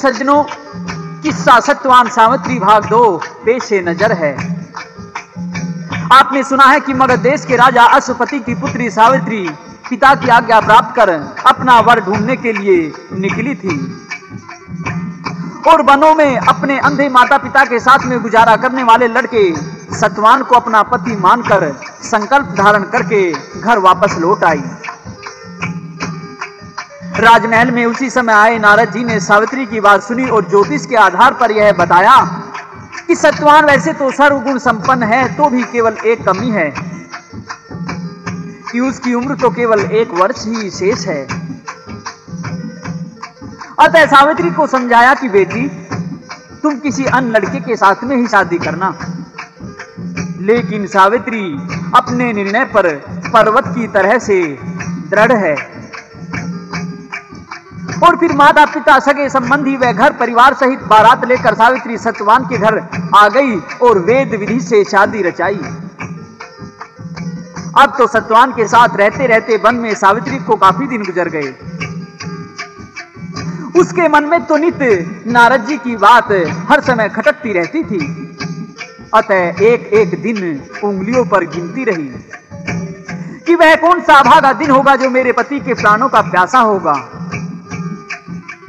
सज्जनों, किस्सा सत्यवान सावित्री भाग 2 पेशे नजर है। आपने सुना है कि मगध देश के राजा अश्वपति की पुत्री सावित्री पिता की आज्ञा प्राप्त कर अपना वर ढूंढने के लिए निकली थी और वनों में अपने अंधे माता पिता के साथ में गुजारा करने वाले लड़के सत्यवान को अपना पति मानकर संकल्प धारण करके घर वापस लौट आई। राजमहल में उसी समय आए नारद जी ने सावित्री की बात सुनी और ज्योतिष के आधार पर यह बताया कि सत्यवान वैसे तो सर्वगुण संपन्न है, तो भी केवल एक कमी है कि उसकी उम्र तो केवल 1 वर्ष ही शेष है। अतः सावित्री को समझाया कि बेटी, तुम किसी अन्य लड़के के साथ में ही शादी करना। लेकिन सावित्री अपने निर्णय पर पर्वत की तरह से दृढ़ है और फिर माता पिता सगे संबंधी व घर परिवार सहित बारात लेकर सावित्री सत्यवान के घर आ गई और वेद विधि से शादी रचाई। अब तो सत्यवान के साथ रहते रहते वन में सावित्री को काफी दिन गुजर गए। उसके मन में तो नित्य नारद जी की बात हर समय खटकती रहती थी। अतः एक एक दिन उंगलियों पर गिनती रही कि वह कौन सा भागा दिन होगा जो मेरे पति के प्राणों का प्यासा होगा।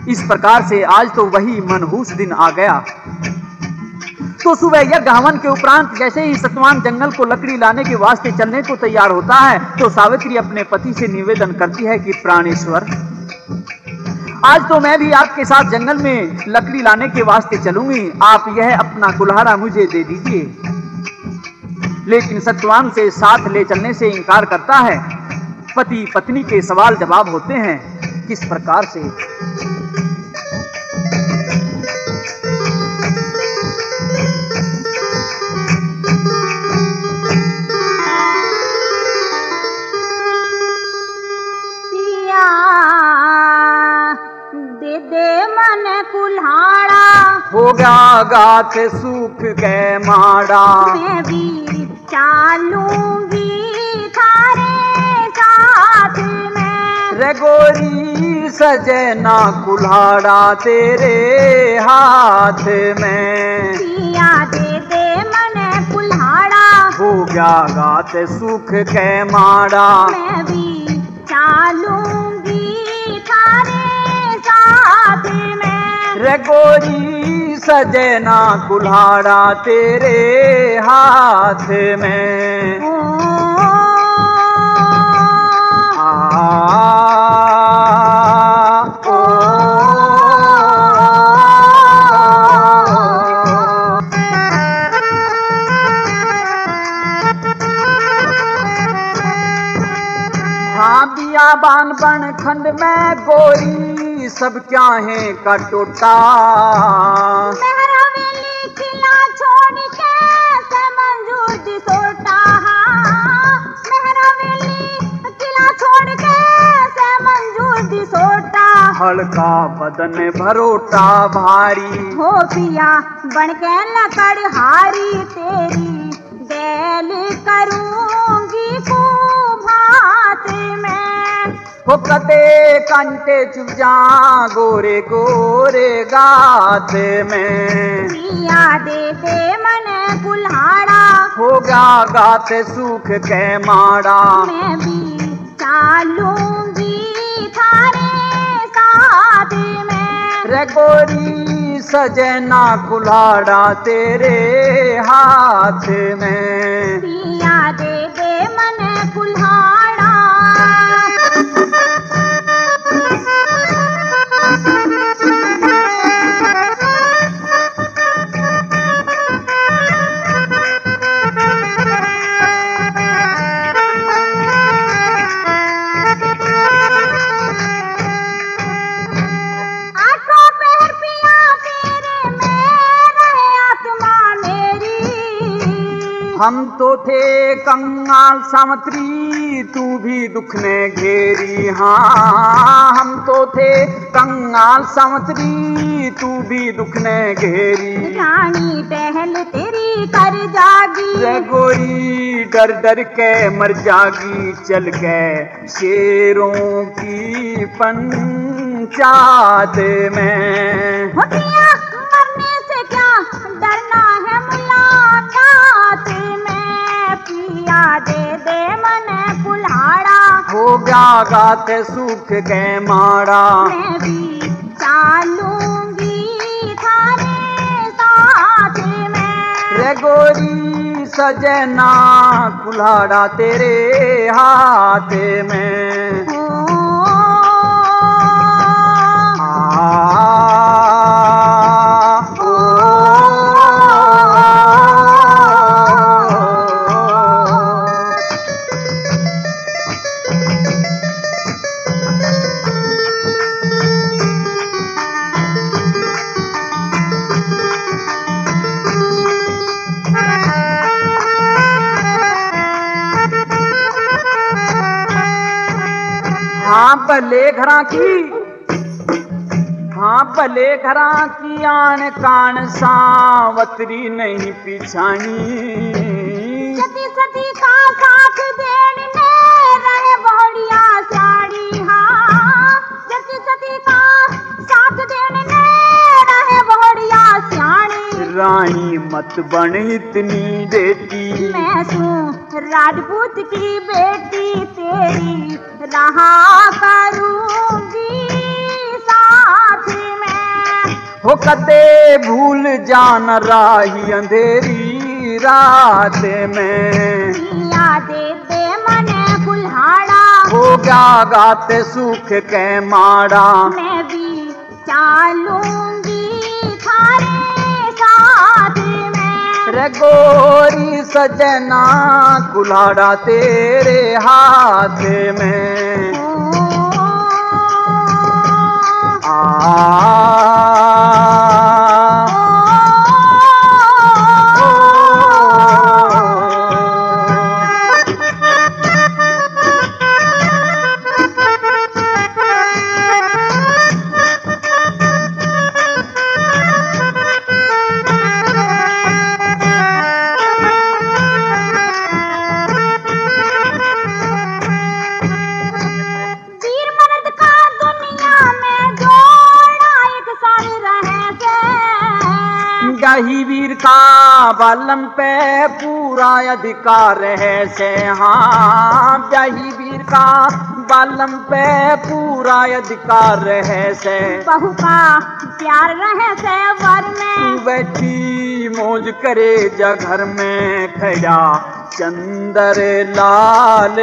इस प्रकार से आज तो वही मनहूस दिन आ गया। तो सुबह यज्ञ हवन के उपरांत जैसे ही सत्यवान जंगल को लकड़ी लाने के वास्ते चलने को तैयार होता है, तो सावित्री अपने पति से निवेदन करती है कि प्राणेश्वर, आज तो मैं भी आपके साथ जंगल में लकड़ी लाने के वास्ते चलूंगी, आप यह अपना कुल्हाड़ा मुझे दे दीजिए। लेकिन सत्यवान से साथ ले चलने से इनकार करता है। पति पत्नी के सवाल जवाब होते हैं किस प्रकार से। होगा गात सूख के माड़ा, मैं भी चालूंगी थारे साथ में। रे गोरी सजना कुल्हाड़ा तेरे हाथ में। पिया दे दे मन कुल्हाड़ा, होगा गात सूख के माड़ा, मैं भी चालूंगी थारे साथ में। रे गोरी सजना कुल्हाड़ा तेरे हाथ में। हाँ बियाबान बन खंड में गोरी सब क्या है का टोटा। मेहरवेली किला छोड़ के से मंजूर दी सोटा। मेहरवेली किला छोड़ के से मंजूर दी सोटा। हल्का बदन भरोटा भारी, हो पिया बन के लकड़ हारी, तेरी गैल करूंगी कुभात में। हो कते कंटे चुभ जा गोरे गोरे गात में। पिया दे दे मन कुल्हाड़ा, होगा गात सूख के माड़ा, मैं भी चालूंगी थारे साथ में। रे गोरी सजना कुल्हाड़ा तेरे हाथ में। पिया दे दे मन कुल्हाड़ा। हम तो थे कंगाल सावित्री, तू भी दुख ने घेरी। हाँ हम तो थे कंगाल सावित्री, तू भी दुख ने घेरी। रानी टहल तेरी कर जागी, रे गोरी डर डर के मर जागी। चल के शेरों की पंख चाहत में। होतिया मरने से क्या डरना है मुलाकात में, पिया दे दे मन कुल्हाड़ा, हो गया गात सूख के माड़ा। मैं भी चालूंगी थारे साथ में। रे गोरी सजना कुल्हाड़ा तेरे हाथ में। ओ, हाँ भले घरा की, हाँ भले घरा की आन कान सावतरी नहीं पिछानी। सती सती का साथ देने रहे बढ़िया साड़ी, हाँ सती सती का साथ देने रहे बढ़िया साड़ी। रानी मत बन इतनी देती, मैं सू राजपूत की बेटी, तेरी रहा करूंगी साथ में। हो कदे भूल जान राही अंधेरी रात में। पिया दे दे मन कुल्हाड़ा, हो गया गात सूख के माड़ा। मैं भी चालूंगी थारे साथ में। रे गोरी सजना कुल्हाड़ा तेरे हाथ में। ही वीर का बालम पे पूरा अधिकार है से। हाँ ब्याही वीर का बालम पे पूरा अधिकार है से। बहू का प्यार रहे से वर में, तू बैठी मौज करे जा घर में खड़ा चंदर लाल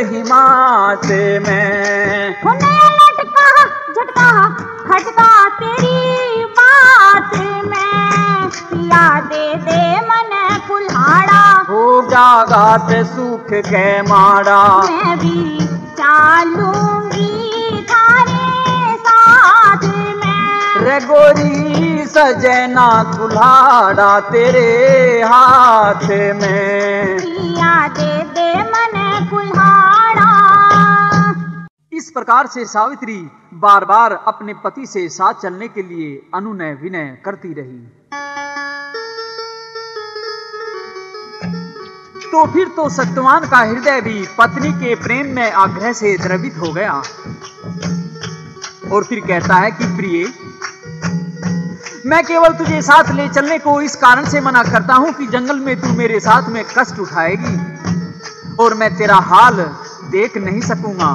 हिमात में। लटका झटका खटका तेरी बात में। पिया दे दे मन कुल्हाड़ा, हो गात सूख के माड़ा। मैं भी चालूंगी थारे साथ में। रे गोरी सजना कुल्हाड़ा तेरे हाथ में। पिया दे दे मन कुल्हाड़ा। इस प्रकार से सावित्री बार बार अपने पति से साथ चलने के लिए अनुनय विनय करती रही। तो फिर तो सत्यवान का हृदय भी पत्नी के प्रेम में आग्रह से द्रवित हो गया और फिर कहता है कि प्रिय, मैं केवल तुझे साथ ले चलने को इस कारण से मना करता हूं कि जंगल में तू मेरे साथ में कष्ट उठाएगी और मैं तेरा हाल देख नहीं सकूंगा।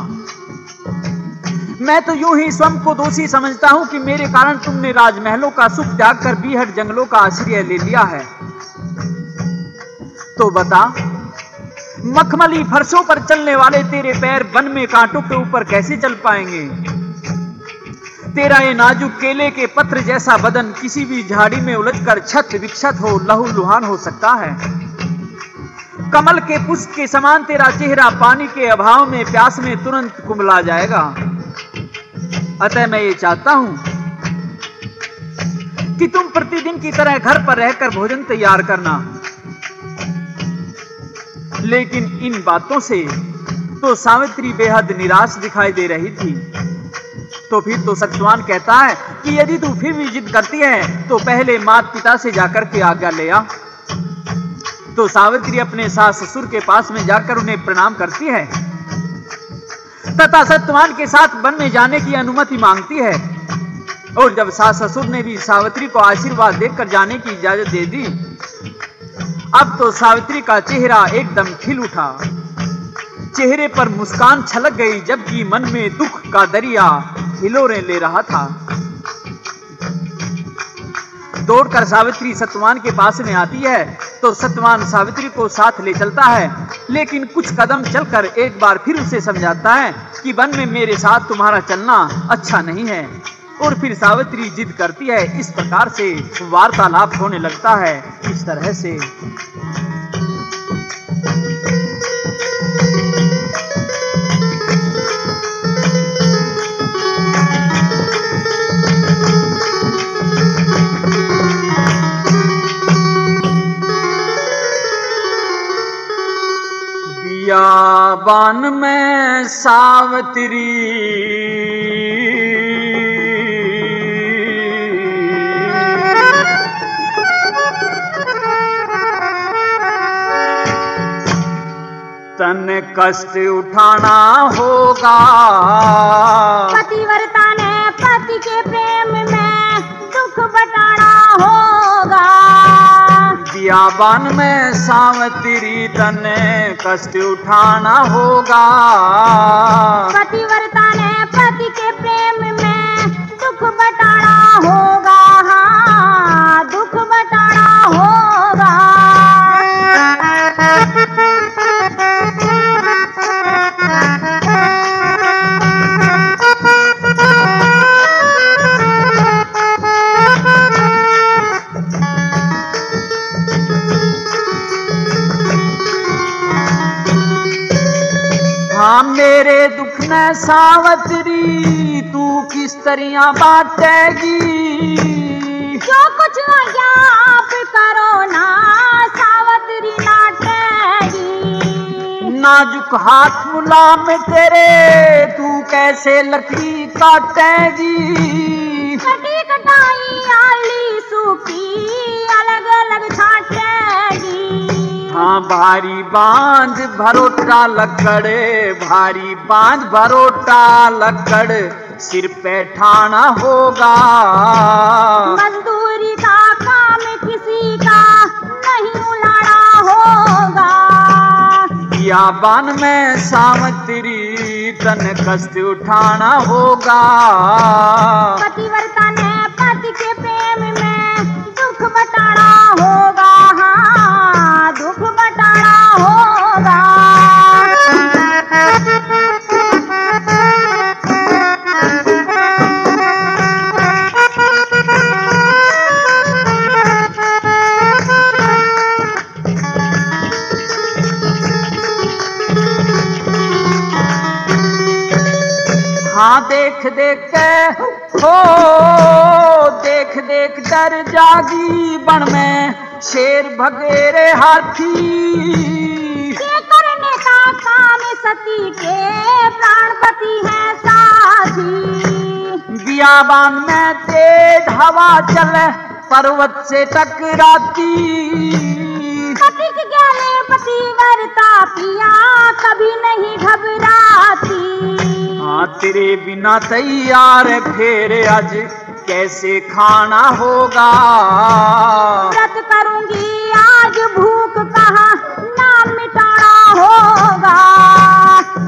मैं तो यूं ही स्वयं को दोषी समझता हूं कि मेरे कारण तुमने राजमहलों का सुख त्याग कर बीहड़ जंगलों का आश्रय ले लिया है। तो बता, मखमली फर्शों पर चलने वाले तेरे पैर वन में कांटों के ऊपर कैसे चल पाएंगे? तेरा ये नाजुक केले के पत्र जैसा बदन किसी भी झाड़ी में उलझकर छत विक्षत हो लहूलुहान हो सकता है। कमल के पुष्प के समान तेरा चेहरा पानी के अभाव में प्यास में तुरंत कुंबला जाएगा। अतः मैं ये चाहता हूं कि तुम प्रतिदिन की तरह घर पर रहकर भोजन तैयार करना। लेकिन इन बातों से तो सावित्री बेहद निराश दिखाई दे रही थी। तो फिर तो सत्यवान कहता है कि यदि तू फिर भी जिद करती है तो पहले माता पिता से जाकर के आज्ञा ले आ। तो सावित्री अपने सास ससुर के पास में जाकर उन्हें प्रणाम करती है। तथा सत्यवान के साथ वन में जाने की अनुमति मांगती है। और जब सास ससुर ने भी सावित्री को आशीर्वाद देकर जाने की इजाजत दे दी, अब तो सावित्री का चेहरा एकदम खिल उठा। चेहरे पर मुस्कान छलक गई, जबकि मन में दुख का दरिया हिलोरें ले रहा था। दौड़कर सावित्री सत्यवान के पास में आती है तो सत्यवान सावित्री को साथ ले चलता है, लेकिन कुछ कदम चलकर एक बार फिर उसे समझाता है कि वन में मेरे साथ तुम्हारा चलना अच्छा नहीं है। और फिर सावित्री जिद करती है। इस प्रकार से वार्तालाप होने लगता है। इस तरह से बियाबान में सावित्री तन कष्ट उठाना होगा। पतिव्रता ने पति के प्रेम में दुख बटाना होगा। बियाबान में सावित्री तन कष्ट उठाना होगा। पतिव्रता ने पति के प्रेम में दुख बटाना होगा। हाँ, दुख बटाना होगा। हाँ मेरे दुख न सावित्री तू किस तरह बांटेगी। जो कुछ आज्ञा आप करो ना सावित्री नाटेगी। नाजुक हाथ मुलाम तेरे तू कैसे लकड़ी काटेगी। कटी कटाई आली सूखी अलग अलग छाटेगी। हाँ भारी बांध भरोटा लकड़, भारी बांध भरोटा लकड़ सिर पे ठाना होगा। मजदूरी का काम किसी का नहीं उलाड़ा होगा। बियाबान में सावित्री तन कष्ट उठाना होगा। पतिव्रता ने पति के प्रेम में दुख बटाना होगा। हाँ, दुख बटाना होगा। हाँ देख देख के हो देख देख डर जागी बन में शेर भगेरे हाथी। ये करने का काम सती के प्राणपति है साथी। बियाबान में तेज हवा चले पर्वत से टकराती। पति के गले पतिव्रता पिया कभी नहीं घबराती। हाँ तेरे बिना तैयार फिर आज कैसे खाना होगा। व्रत करूंगी आज भूख कहाँ ना मिटाना होगा।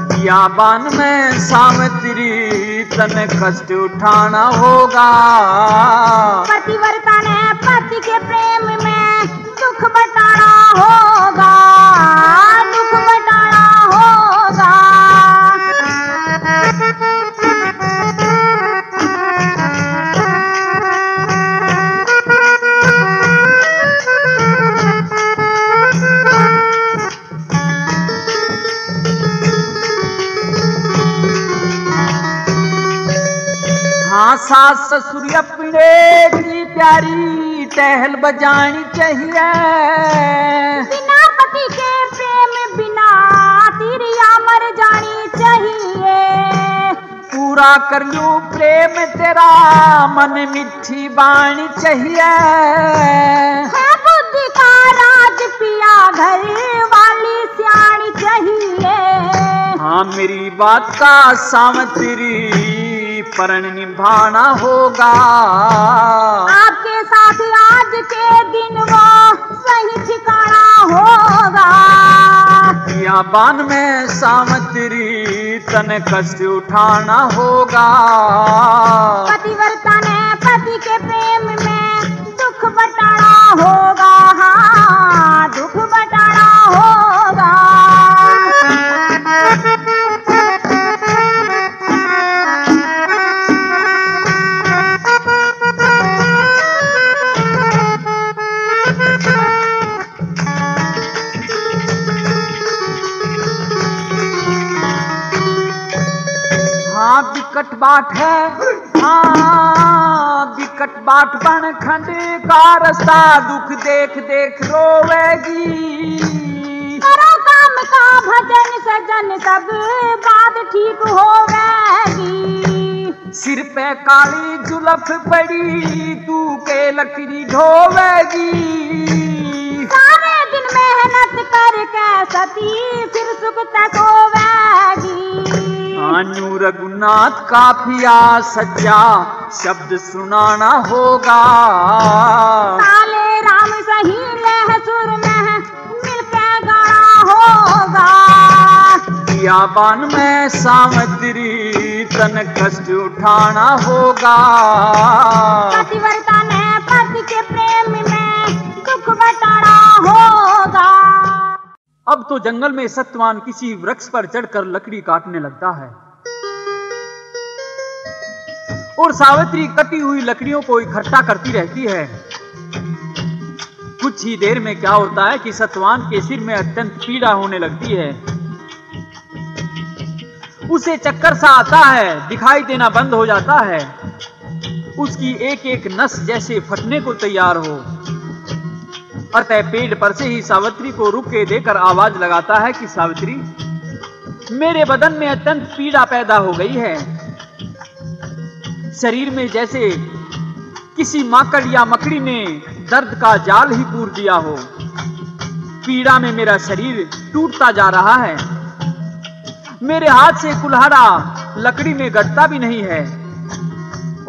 बियाबान में सावित्री तन कष्ट उठाना होगा। पतिव्रता ने पति के प्रेम में दुख बटाना होगा। दुख बटाना होगा। हाँ सास ससुर अपने की प्यारी टहल बजानी चाहिए। बिना पति के प्रेम बिना तिरिया मर जानी चाहिए। पूरा कर लूं प्रेम तेरा मन मिठी बाणी चाहिए। है बुद्धि का राज पिया घर वाली सियानी चाहिए। हाँ हाँ मेरी बात का सावित्री प्रण निभाना होगा। आपके साथ आज के दिन वो सही ठिकाना होगा। या बान में सावित्री तन कष्ट उठाना होगा। पतिव्रता ने पति के प्रेम में दुख बटाना होगा। हाँ दुख बटाना होगा। हाँ बिकट बाट है, हाँ बिकट बाट बन खंड का रास्ता, दुख देख देख रोवेगी। करो काम का भजन सजन सब बात ठीक होवेगी। सिर पे काली जुलफ पड़ी तू के लकड़ी ढोवेगी। सारे दिन मेहनत करके सती फिर सुख तक होवेगी। अनु रघुनाथ काफिया सच्चा शब्द सुनाना होगा। काले राम सही लहसुर में मिलके गाना होगा। बियाबान में सावित्री तन कष्ट उठाना होगा। पतिव्रता ने पति के प्रेम में दुख बटाना होगा। अब तो जंगल में सत्यवान किसी वृक्ष पर चढ़कर लकड़ी काटने लगता है और सावित्री कटी हुई लकड़ियों को इकट्ठा करती रहती है। कुछ ही देर में क्या होता है कि सत्यवान के सिर में अत्यंत पीड़ा होने लगती है। उसे चक्कर सा आता है, दिखाई देना बंद हो जाता है, उसकी एक एक नस जैसे फटने को तैयार हो। अतः पेड़ पर से ही सावित्री को रुके देकर आवाज लगाता है कि सावित्री, मेरे बदन में अत्यंत पीड़ा पैदा हो गई है। शरीर में जैसे किसी माकड़ या मकड़ी ने दर्द का जाल ही पूर दिया हो। पीड़ा में मेरा शरीर टूटता जा रहा है। मेरे हाथ से कुल्हाड़ा लकड़ी में गड़ता भी नहीं है।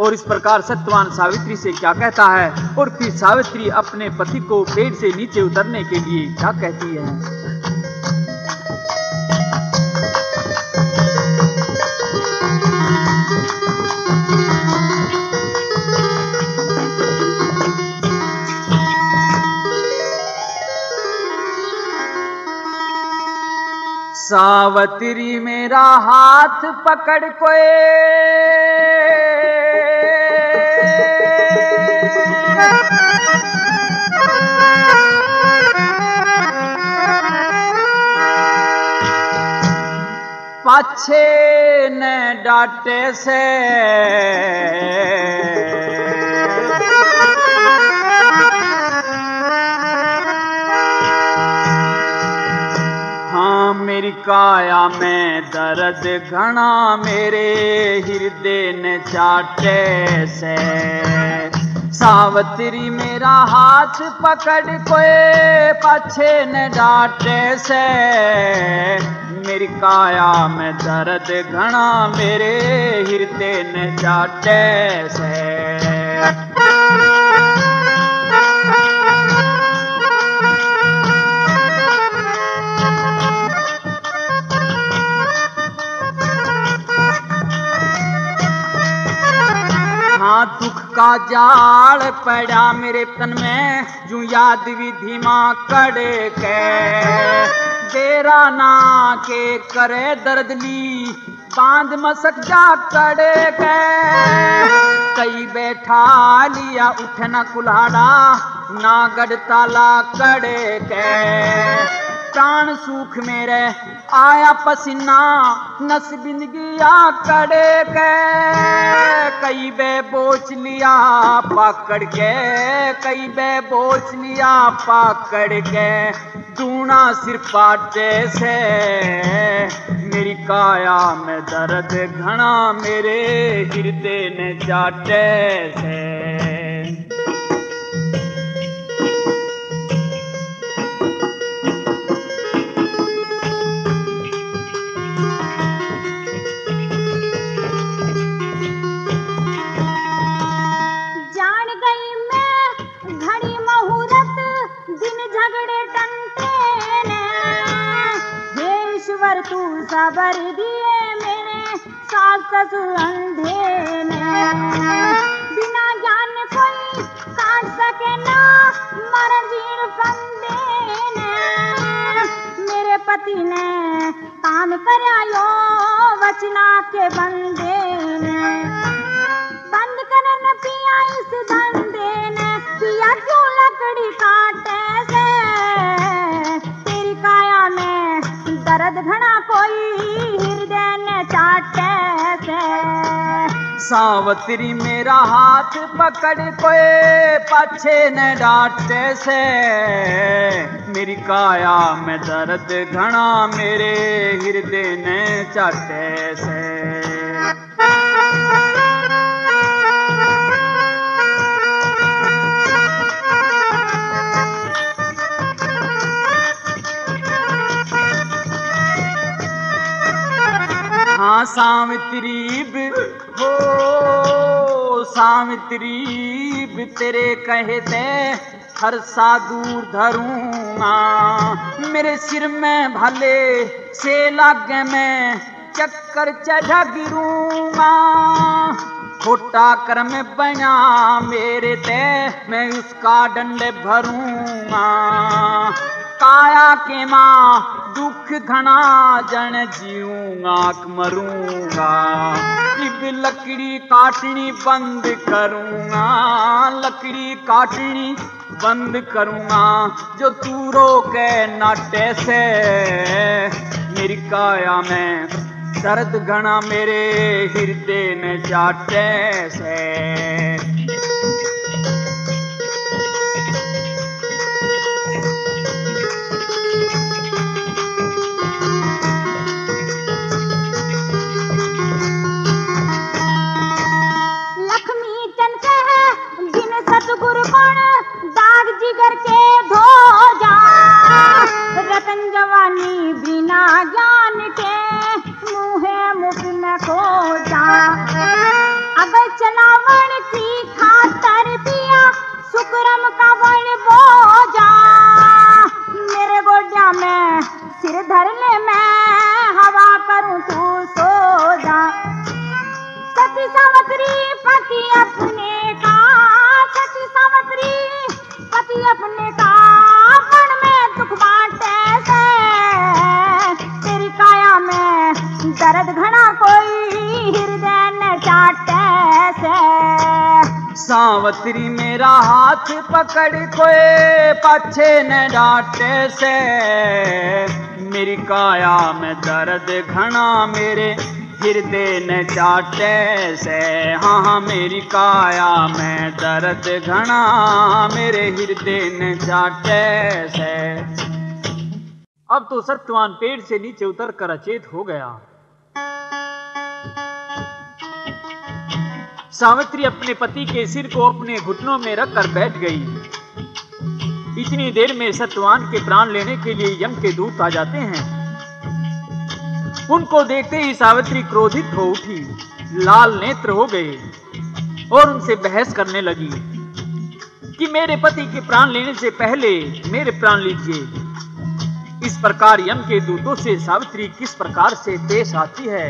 और इस प्रकार सत्यवान सावित्री से क्या कहता है और फिर सावित्री अपने पति को पेड़ से नीचे उतरने के लिए क्या कहती है। सावित्री मेरा हाथ पकड़ कोए पाछे न डांटे से हाँ मेरी काया में दर्द घना मेरे हृदय ने चाटे से। सावित्री मेरा हाथ पकड़ कोए पाछे न डांटे से। मेरी काया में दर्द घना मेरे हृदय ने चाटे से। हाँ दुख का जाल पड़ा मेरे तन में जू याद विधि मां कड़े के। डेरा ना के करे दर्द ली बांध मसक जा कड़े के। कई बैठा लिया उठना कुल्हाड़ा ना गढ़ ताला कड़े के। प्राण सुख मेरे आया पसीना नस बिंद गया कड़े के। कई बे बोझ लिया पकड़ के, कई बे बोझ लिया पकड़ के। दूना सिर पाटे से मेरी काया में दर्द घना मेरे हृदय ने चाटे से। पर तू सबर दिए मेरे सास ससुर अंधे ने। बिना ज्ञान कोई काट सके ना मरण जीण फंदे ने। मेरे पति ने काम करायो वचना के बंदे ने। बंद करन पिया इस धंधे ने। पिया क्यों लकड़ी काटे से तेरी काया में दर्द घना कोई हृदय ने चाटे से। सावत्री मेरा हाथ पकड़ कोई पाछे न डांटे से। मेरी काया में दर्द घना मेरे हृदय ने चाटे से। हाँ सावित्री हो सावित्री तेरे कहते हर सा दूर धरूंगा। मेरे सिर में भले से लागे मैं चक्कर चढ़ा गिरूंगा। खोटा कर्म बना मेरे ते मैं उसका दंड भरूंगा। काया के माँ दुख घना जन जीऊंगा मरूंगा। इब लकड़ी काटनी बंद करूंगा। लकड़ी काटनी बंद करूंगा जो तू रोके नाटे से। मेरी काया में दर्द घना मेरे हृदय में चाटे से। सतगुरु कौन दाग जिगर के धो जा। रतन जवानी बिना ज्ञान के मुहे मुख में खो जा। अगर चलावण की खातर पिया सुकरम का वन बोझा। मेरे गोड्या में सिर धर ले मैं हवा करूं तू सो जा। सती सावत्री पति अपने का। सती सावत्री पति अपने का पण में दुख बांटे से। तेरी काया में दर्द घना कोई हृदय न चाटे से। सावत्री मेरा हाथ पकड़ कोई पाछे न डांटे से। मेरी काया में दर्द घना मेरे हृदय न चाटे से। हाँ मेरी काया में दर्द घना मेरे हृदय न चाटे से। अब तो सत्यवान पेड़ से नीचे उतर कर अचेत हो गया। सावित्री अपने पति के सिर को अपने घुटनों में रखकर बैठ गई। इतनी देर में सत्यवान के प्राण लेने के लिए यम के दूत आ जाते हैं। उनको देखते ही सावित्री क्रोधित हो उठी, लाल नेत्र हो गए और उनसे बहस करने लगी कि मेरे पति के प्राण लेने से पहले मेरे प्राण लीजिए। इस प्रकार यम के दूतों से सावित्री किस प्रकार से पेश आती है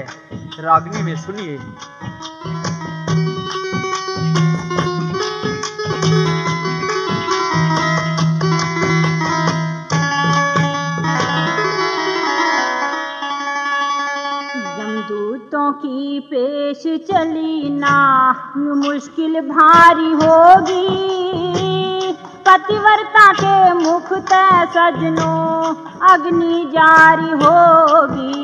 रागनी में सुनिए। यमदूतों की पेश चली ना यूं मुश्किल भारी होगी। पतिव्रता के मुख तय सजनों अग्नि जारी होगी।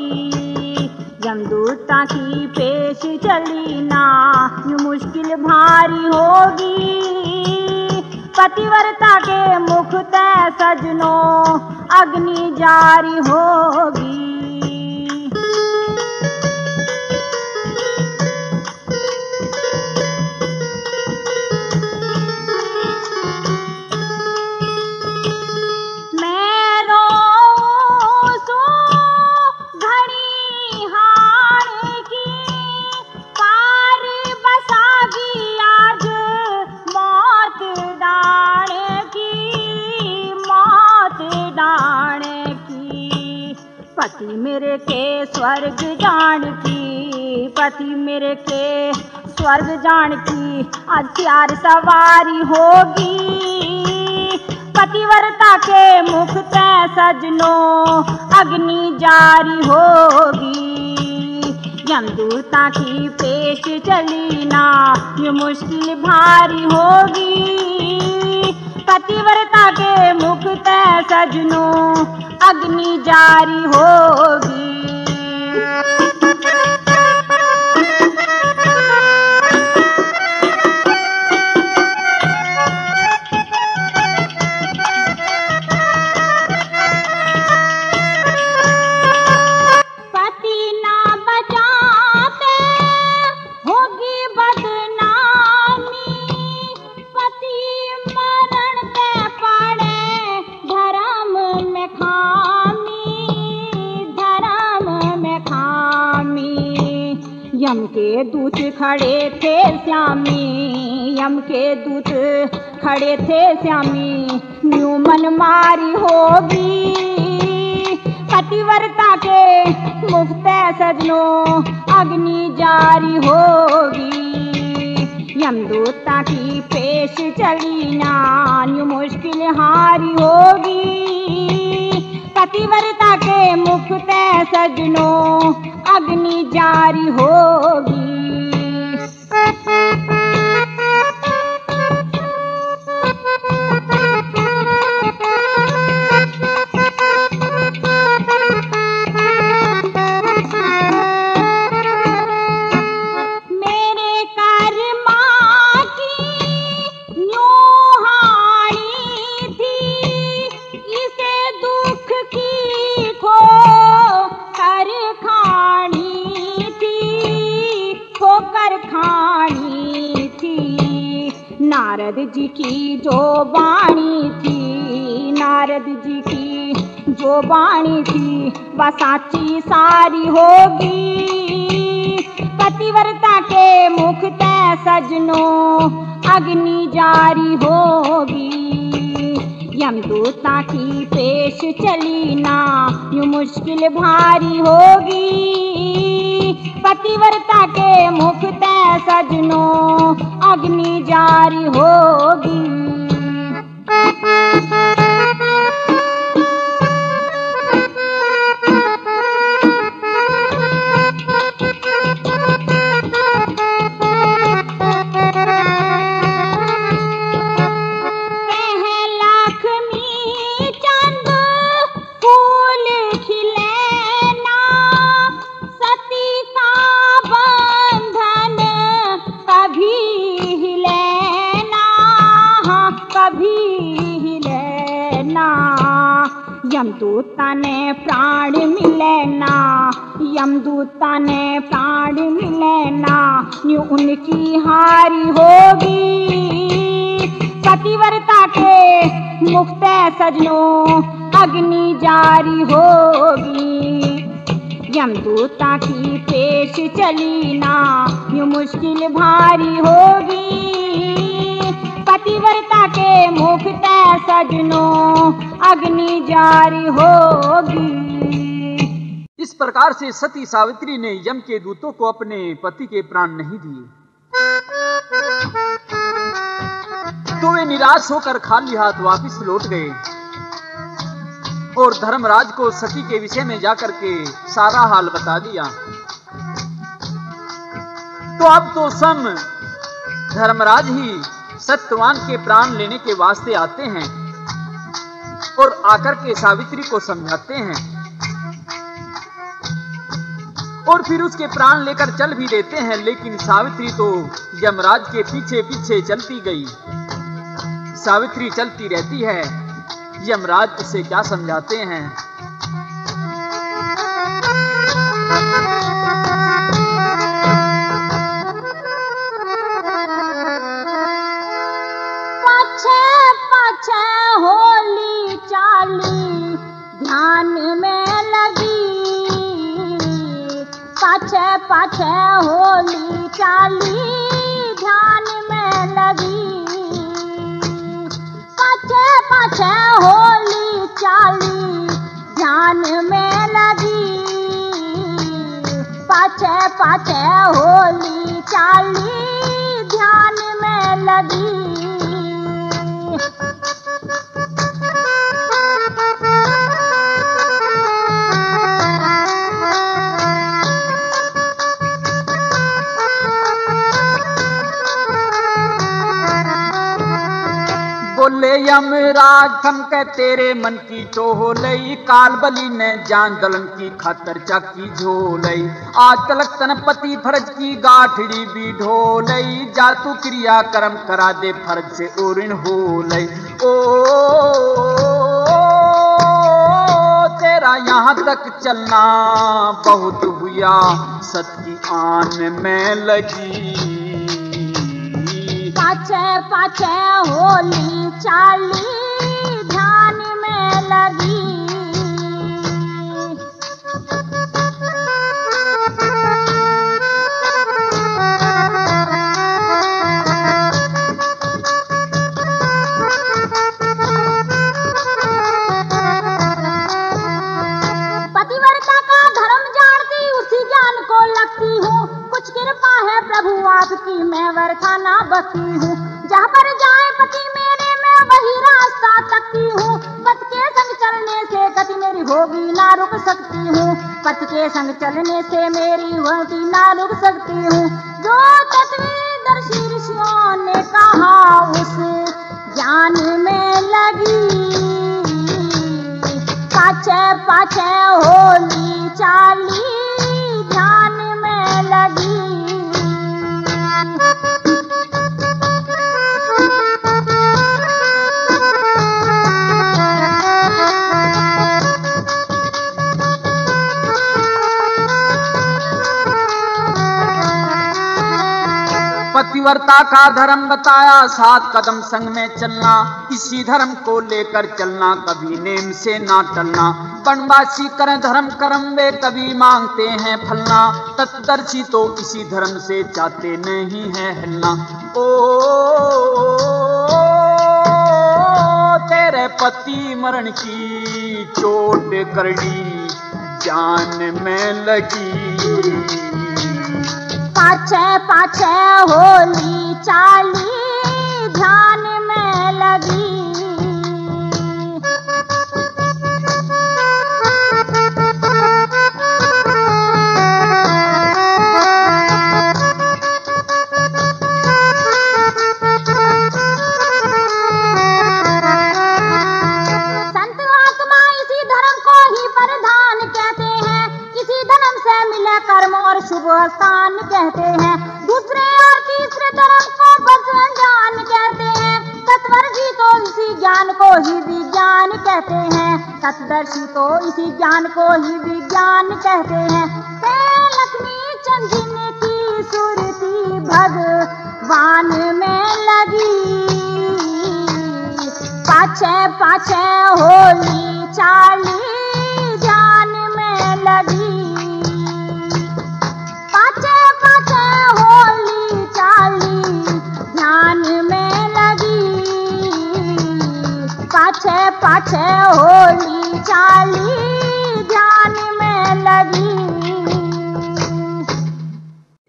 यमदूता की पेश चली ना यूं मुश्किल भारी होगी। पतिव्रता के मुख तय सजनों अग्नि जारी होगी। पति मेरे के स्वर्ग जानकी, पति मेरे के स्वर्ग जानकी, आज प्यार सवारी होगी। पतिव्रता के मुख ते सजनों अग्नि जारी होगी। यमदूता की पेश चली ना ये मुश्किल भारी होगी। पतिव्रता के मुख ते सजनों अग्नि जारी होगी। यम के दूत खड़े थे श्यामी, यम के दूत खड़े थे श्यामी, न्यू मन मारी होगी। पतिव्रता के मुख ते सजनों अग्नि जारी होगी। यमदूता की पेश चली ना न्यू मुश्किल हारी होगी। पतिव्रता के मुख ते सजनों अग्नि जारी होगी। मेरे कर्मा की न्योहानी थी, इसे दुख की ठोकर खानी थी, ठोकर खानी थी। नारद जी की जो वाणी थी, नारद जी की जो वाणी थी, वह साची सारी होगी। पतिव्रता के मुख ते सजनों अग्नि जारी होगी। यमदूता की पेश चली ना यूं मुश्किल भारी होगी। पतिव्रता के मुख ते सजनों अग्नि जारी होगी। यमदूता ने प्राण मिले ना, यमदूता ने प्राण मिले ना, न्यू उनकी हारी होगी। पतिव्रता के मुख ते सजनों अग्नि जारी होगी। यमदूता की पेश चली ना न्यू मुश्किल भारी होगी। पतिव्रता के मुख ते सजनों अग्नि जारी होगी। इस प्रकार से सती सावित्री ने यम के दूतों को अपने पति के प्राण नहीं दिए, तो वे निराश होकर खाली हाथ वापस लौट गए और धर्मराज को सती के विषय में जाकर के सारा हाल बता दिया। तो अब तो स्वयं धर्मराज ही सत्यवान के प्राण लेने के वास्ते आते हैं और आकर के सावित्री को समझाते हैं और फिर उसके प्राण लेकर चल भी देते हैं। लेकिन सावित्री तो यमराज के पीछे पीछे चलती गई। सावित्री चलती रहती है, यमराज उसे क्या समझाते हैं। होली चाली ध्यान में लगी, पाछे पाछे होली चाली ध्यान में लगी। पाछे पाछे होली चाली ध्यान में लगी, पाछे पाछे होली चाली ध्यान में लगी। बोले यमराज थमके तेरे मन की टोलई, काल बलि ने जान दलन की खातर चाकी झोलई। आज तलक तनपति फर्ज की गाठड़ी भी ढोलई, जा तू क्रिया कर्म करा दे फर्ज से ओरिन होलई। ओ तेरा यहाँ तक चलना बहुत हुआ, सत की आन में लगी। पाछे पाछे होली चाली ध्यान में लगी। पतिव्रता का धर्म जानती उसी ज्ञान को लगती हूँ, कुछ कृपा है प्रभु आपकी मैं वर्षा ना बकती हूँ। जहाँ पर जाए पति मेरे मैं वही रास्ता तकती हूँ, पति के संग चलने से गति मेरी होगी ना रुक सकती हूँ, पति के संग चलने से मेरी होगी ना रुक सकती हूँ। जो तत्वदर्शी ऋषियों ने कहा उस ज्ञान में लगी, पाछे पाछे होली चाली ध्यान में लगी। पतिव्रता का धर्म बताया, 7 कदम संग में चलना, इसी धर्म को लेकर चलना, कभी नेम से ना टलना। वनवासी करें धर्म कर्म वे कभी मांगते हैं फलना, तत्दर्शी तो इसी धर्म से चाहते नहीं है हिलना। ओ तेरे पति मरण की चोट करनी जान में लगी। पाछे पाछे होली चाली ध्यान में लगी। संत आत्मा इसी धर्म को ही प्रधान कहते हैं, इसी धर्म से मिले कर्म और शुभ स्थान कहते हैं। दूसरे और तीसरे धर्म को बस ज्ञान कहते हैं, तत्वदर्शी तो इसी ज्ञान को ही विज्ञान कहते हैं, तत्वदर्शी तो इसी ज्ञान को ही विज्ञान कहते हैं। लक्ष्मी चंद की सुरती भगवान में लगी, पाछे पाछे होली चाली ध्यान में लगी। पाछे पाछे होली चाली ध्यान में लगी, पाछे पाछे होली चाली ध्यान में लगी।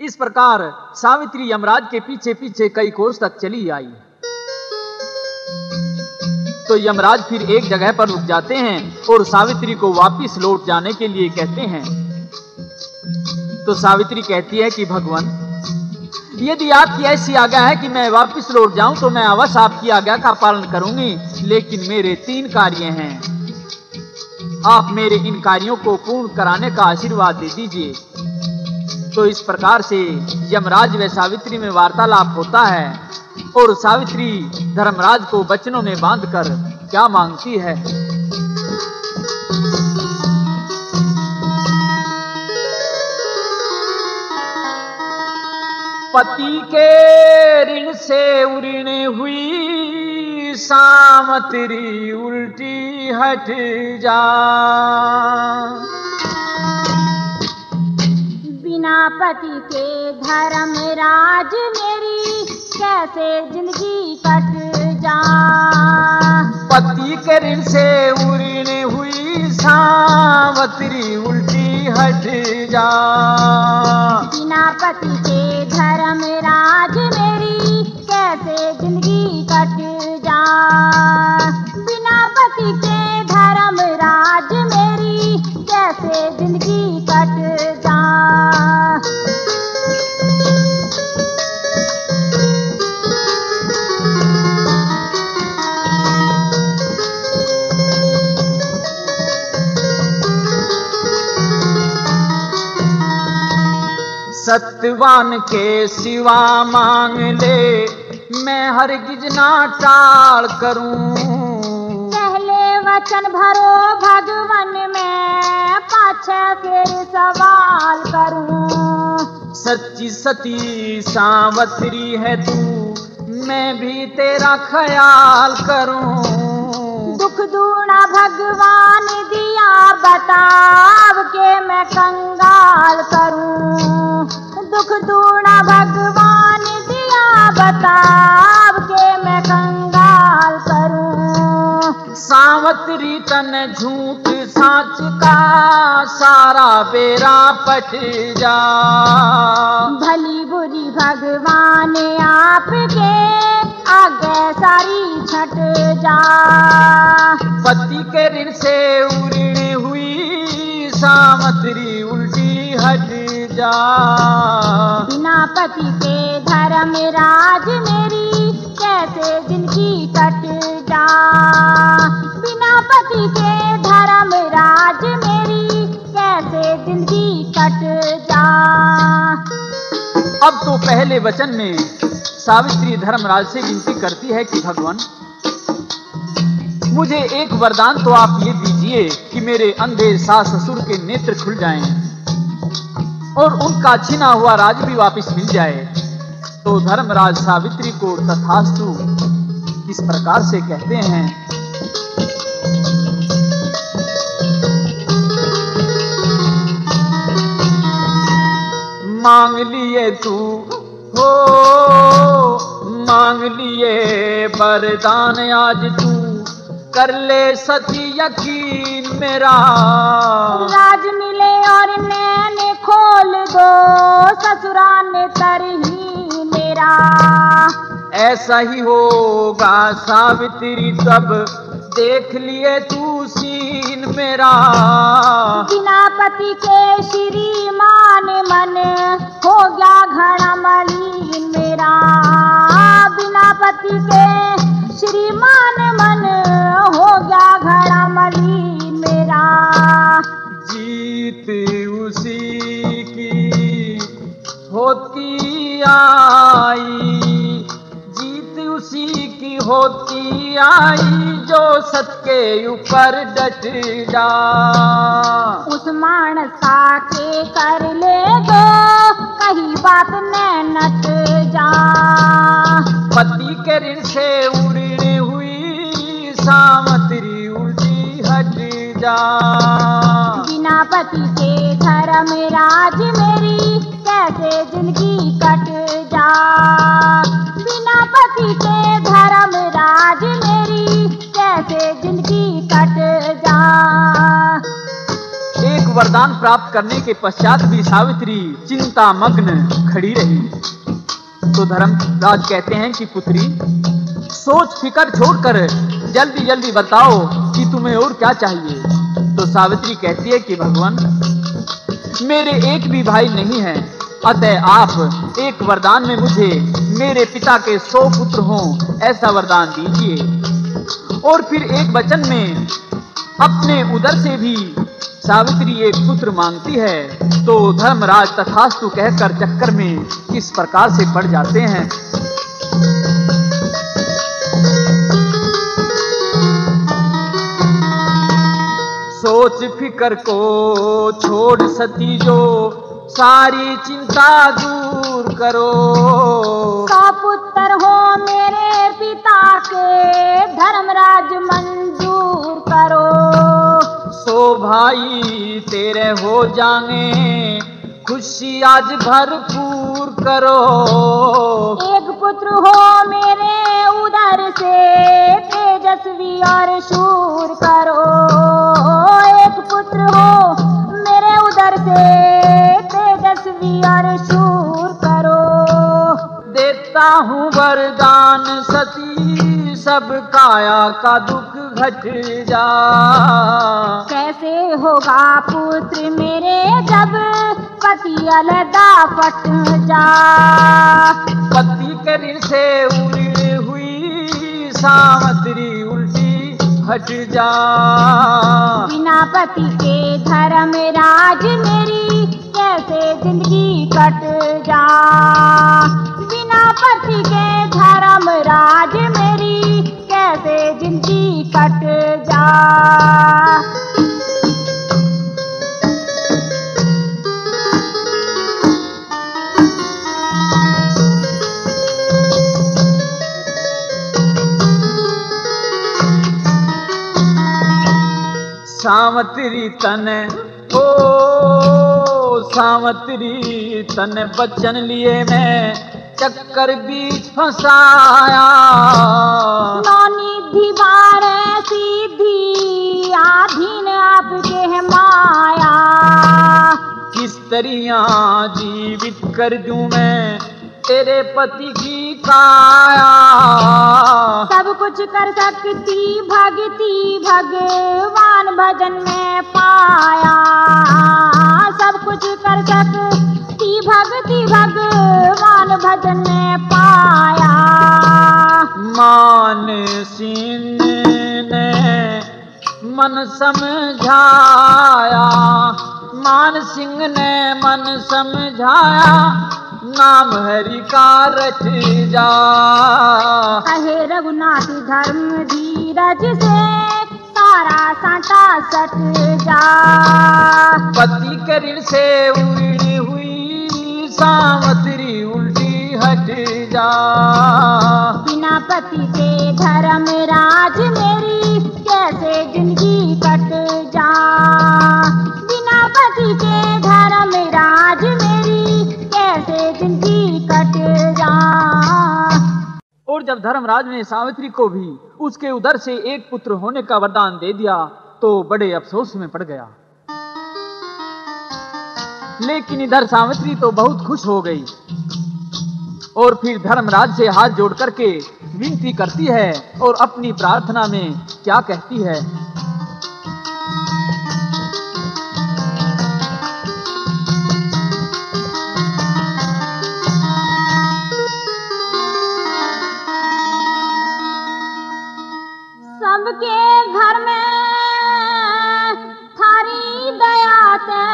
इस प्रकार सावित्री यमराज के पीछे पीछे कई कोस तक चली आई। तो यमराज फिर एक जगह पर रुक जाते हैं और सावित्री को वापस लौट जाने के लिए कहते हैं। तो सावित्री कहती है कि भगवान, यदि आपकी ऐसी आज्ञा है कि मैं वापस लौट जाऊं तो मैं अवश्य आपकी आज्ञा का पालन करूंगी, लेकिन मेरे 3 कार्य हैं। आप मेरे इन कार्यों को पूर्ण कराने का आशीर्वाद दे दीजिए। तो इस प्रकार से यमराज व सावित्री में वार्तालाप होता है और सावित्री धर्मराज को वचनों में बांधकर क्या मांगती है। पति के ऋण से उऋण हुई सामत्री उल्टी हट जा, बिना पति के धर्मराज मेरी कैसे जिंदगी कट जा। पति के ऋण से उऋण हुई सावत्री उल्टी हट जा। बिना पति के धर्म राज मेरी कैसे जिंदगी कट जा। बिना पति के धर्म राज मेरी कैसे जिंदगी कट जा। सत्यवान के सिवा मांग ले, मैं हरगिज ना टाल करूं। पहले वचन भरो भगवन में, पाछे फिर सवाल करूं। सच्ची सती सावत्री है तू, मैं भी तेरा ख्याल करूं। दुख दूना भगवान दिया बताव के मैं कंगाल करूं। दुख दूना भगवान दिया बताव के मैं कंगाल करूं। सावत्री तन झूठ साच का सारा बेरा पट जा। भली बुरी भगवान आपके आगे सारी छट जा। पति के ऋण से उऋण हुई सावत्री उल्टी हट जा। बिना पति के धर्म राज मेरी कैसे जिंदगी कट जा। बिना पति के धर्म राज मेरी कैसे जिंदगी कट जा। अब तो पहले वचन में सावित्री धर्मराज से विनती करती है कि भगवान, मुझे एक वरदान तो आप ये दीजिए कि मेरे अंधे सास ससुर के नेत्र खुल जाएं और उनका छिना हुआ राज भी वापस मिल जाए। तो धर्मराज सावित्री को तथास्तु किस प्रकार से कहते हैं। मांग लिए तू हो, मांग लिए वरदान आज तू, कर ले सती यकीन मेरा। राज मिले और नैन खोल दो, ससुराल ने तरही मेरा। ऐसा ही होगा सावित्री तब देख लिए तू सीन मेरा। बिना पति के श्रीमान मन हो गया घड़ा मलिन मेरा। बिना पति के श्रीमान मन हो गया घड़ा मलिन मेरा। जीत उसी की होती आई, जीत उसी की होती आई, जो सत के ऊपर डट जा। उस मानसा के कर ले दो, कहीं बात न नट जा। पति के ऋण से उड़ने हुई सावत्री उल्टी हट जा। बिना पति के धर्म राज मेरी कैसे जिंदगी कट जा। बिना पति के धर्म राज मेरी कैसे जिंदगी कट जा। एक वरदान प्राप्त करने के पश्चात भी सावित्री चिंता मग्न खड़ी रही। तो धर्मराज कहते हैं कि पुत्री, सोच फिकर छोड़कर जल्दी जल्दी बताओ कि तुम्हें और क्या चाहिए। तो सावित्री कहती है कि भगवान, मेरे एक भी भाई नहीं है, अतः आप एक वरदान में मुझे मेरे पिता के 100 पुत्र हों ऐसा वरदान दीजिए। और फिर एक वचन में अपने उदर से भी सावित्री एक पुत्र मांगती है। तो धर्मराज तथास्तु कहकर चक्कर में किस प्रकार से पड़ जाते हैं। सोच फिकर को छोड़ सती जो, सारी चिंता दूर करो। 100 पुत्र हो मेरे पिता के, धर्मराज मंजूर करो। 100 भाई तेरे हो जाएंगे, खुशी आज भरपूर करो। एक पुत्र हो मेरे उदर से, तेजस्वी और शूर करो। एक पुत्र काया का दुख घट जा। कैसे होगा पुत्र मेरे जब पति अलगा पट जा। पति के ऋण से उड़ी हुई सामंतरी उल्टी हट जा। बिना पति के धर्म राज मेरी कैसे जिंदगी कट जा। बिना पति के धर्म राज मेरी कैसे जिंदगी कट जा। सामंतरी तन ओ सामंतरी तन बचन लिए मैं चक्कर बीच फंसाया। नौनिधि बार सीधी आधीन आपके है माया। किस तरिया जीवित कर दूं मैं तेरे पति की काया। सब कुछ कर सकती भक्ति भगवान भजन में पाया। सब कुछ कर सकती भक्ति भगवान भजन में पाया। मान सिंह ने मन समझाया। मान सिंह ने मन समझाया नाम हरि का रट जा। कहे रघुनाथ धर्म धीरज से सारा सांटा सट जा। पति के ऋण से उड़ी हुई सामंतरी उल्टी हट जा। बिना पति के धर्म राज मेरी कैसे जिंदगी कट जा। बिना पति के धर्म राज मेरी कैसे जिंदगी कट जा। और जब धर्मराज ने सावित्री को भी उसके उदर से एक पुत्र होने का वरदान दे दिया तो बड़े अफसोस में पड़ गया। लेकिन इधर सावित्री तो बहुत खुश हो गई और फिर धर्मराज से हाथ जोड़ करके विनती करती है और अपनी प्रार्थना में क्या कहती है। सबके घर में थारी दया ते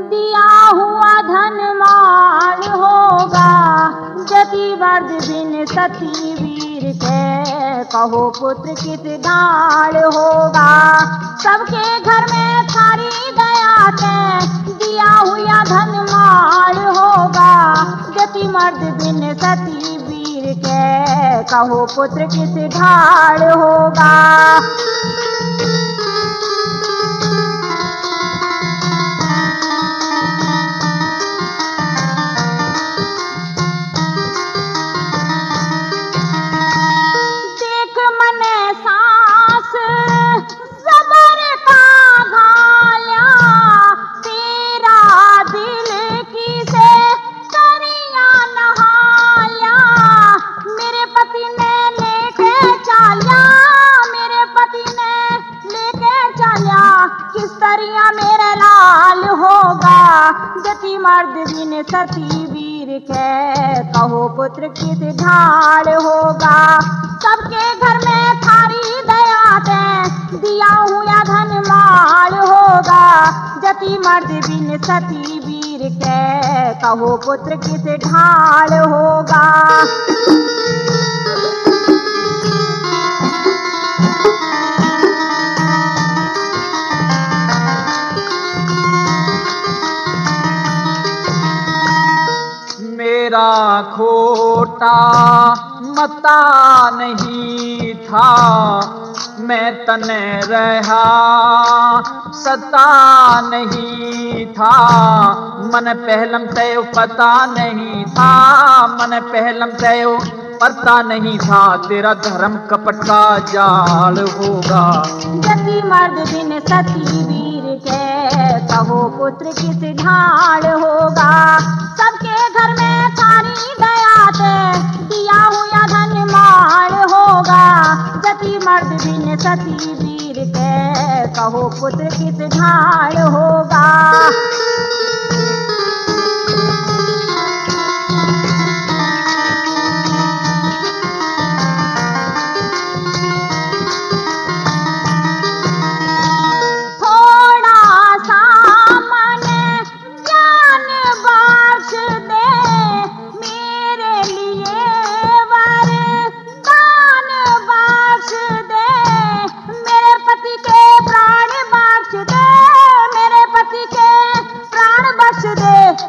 दिया हुआ धन मान होगा। जति वर्द बिन सती वीर के कहो पुत्र किस डाल होगा। सबके घर में थारी दया ते दिया हुआ धन मान होगा। जति मर्द बिन सती वीर के कहो पुत्र किस ढाल होगा। देख मने सांस सबर का घाल्या तेरा दिल की से करिया नहाल्या। मेरे पति ने लेके चालिया मेरे पति ने लेके चालिया किस तरिया मेरे लाल होगा। जति मर्द बिन सती वीर के कहो पुत्र किस ढाल होगा। सबके घर में थारी दया ते दिया हुआ धन माल होगा। जति मर्द बिन सती वीर के कहो पुत्र किस ढाल होगा। मेरा खोटा मता नहीं था मैं तने रहा सता नहीं था। मन पहलम तय पता नहीं था मन पहलम तय पता नहीं था तेरा धर्म कपट का जाल होगा। जति मर्द बिन सती वीर के कहो पुत्र किस ढाल होगा। सबके घर में थारी दया ते दिया हुआ धन माल होगा। जति मर्द बिन सती वीर के, कहो पुत्र किस ढाल होगा।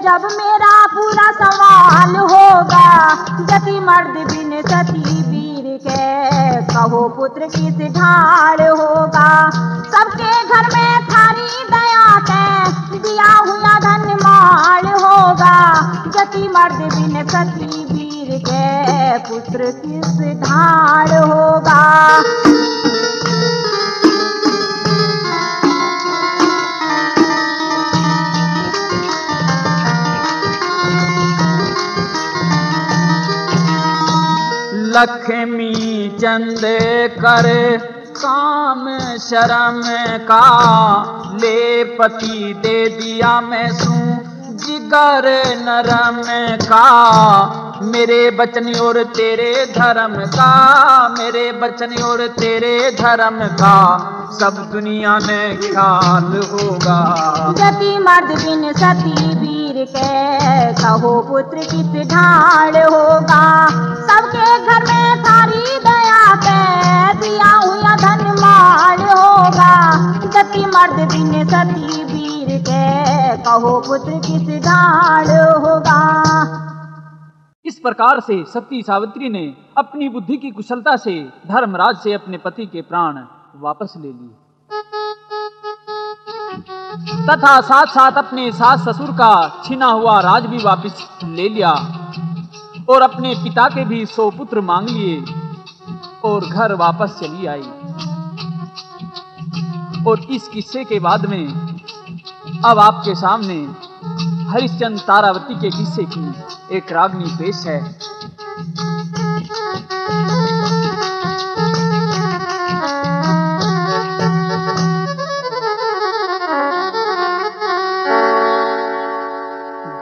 जब मेरा पूरा सवाल होगा, जति मर्द बिन सती वीर के, कहो पुत्र किस ढाल होगा। सबके घर में थारी दया के, दिया हुआ धन माल होगा। जति मर्द बिन सती वीर के, पुत्र किस ढाल होगा। लक्ष्मी चंद कर काम शर्म का, ले पति दे दिया मैं सू जिगर नरम का। मेरे बचन और तेरे धर्म का, मेरे बचन और तेरे धर्म का, सब दुनिया में ख्याल होगा। जति मर्द बिन सती वीर के, कहो पुत्र किस ढाल होगा। सबके घर में थारी दया के, दिया हुआ धन माल होगा। जति मर्द बिन सती वीर के, कहो पुत्र किस ढाल होगा। इस प्रकार से सती सावित्री ने अपनी बुद्धि की कुशलता से धर्मराज से अपने पति के प्राण वापस ले लिए तथा साथ साथ अपने सास ससुर का छीना हुआ राज भी वापस ले लिया और अपने पिता के भी 100 पुत्र मांग लिए और घर वापस चली आई। और इस किस्से के बाद में अब आपके सामने हरिश्चंद्र तारावती के किस्से की एक रागनी पेश है।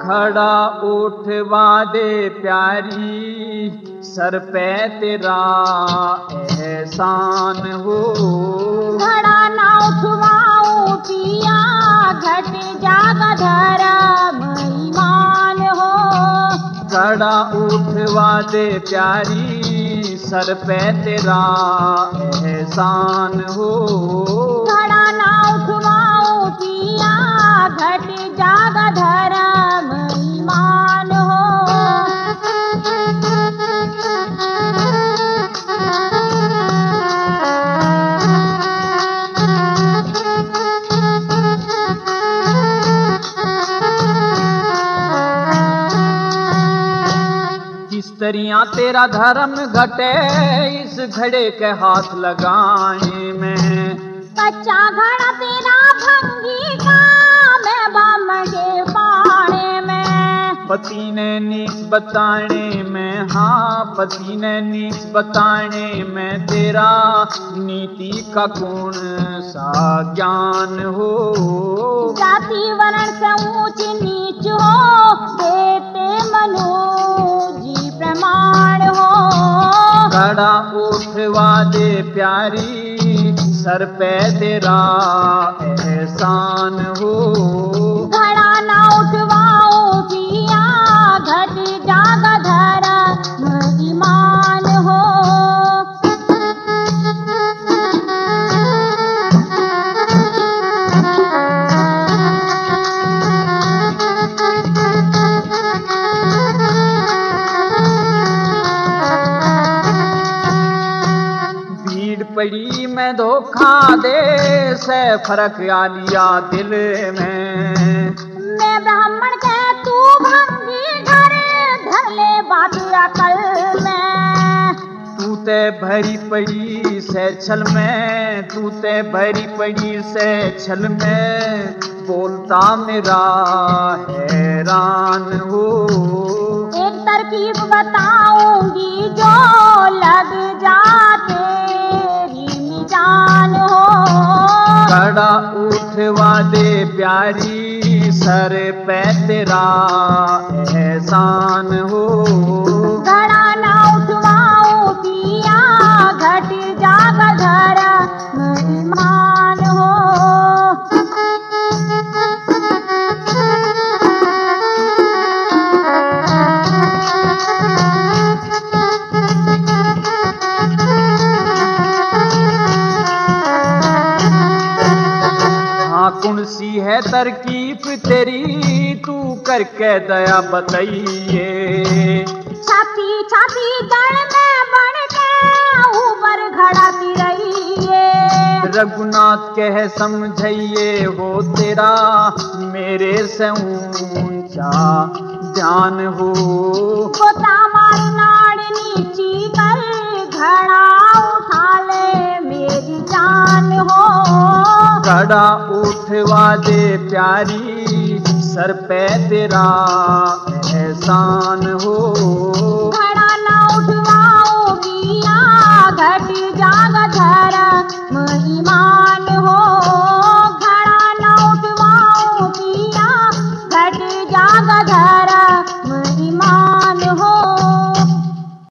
घड़ा उठवा दे प्यारी, सर पे तेरा एहसान हो। घड़ा ना उठवाऊं पिया, घट जागा धर्म ईमान हो। घड़ा उठवा दे प्यारी, सर पे तेरा एहसान हो। घड़ा ना उठवाऊं पिया, घट जागा धर्म ईमान हो। स्त्रियां तेरा धर्म घटे, इस घड़े के हाथ लगाए में। कच्चा घड़ा तेरा भंगी का, मैं बामण के पाने में। पति ने नीच बताने में, हाँ पति ने नीच बताने में, तेरा नीति का कौन सा ज्ञान हो। जाति वर्ण से ऊंच नीच हो, देते मनु जी प्रमाण हो। घड़ा उठवा दे प्यारी, सर पे तेरा एहसान हो। घड़ा ना उठवाऊं पिया, घट जागा धर्म ईमान हो। पड़ी मैं धोखा दे से फर्क आ लिया दिल में। मैं ब्राह्मण के तू भंगी घर, धर ले बात अकल में। तू ते भरी पड़ी से छल में, तू ते भरी पड़ी से छल में, बोलता मेरा हैरान हो। एक तरकीब बताऊंगी जो लग जाते ईमान हो। घड़ा उठवा दे प्यारी सर पे तेरा एहसान हो। घड़ा ना उठवाऊं पिया घट जागा धर्म ईमान हो। कौन सी है तरकीब तेरी तू करके दया बताइए। छाती छाती दड़ में बढ़ के ऊपर घड़ाती रहिए। रघुनाथ कह समझिए हो तेरा मेरे से ऊंचा ध्यान हो। गोता मारी नाड़ नीची कर घड़ा उठा ले मेरी जान हो। घड़ा उठवा दे प्यारी सर पे तेरा एहसान हो।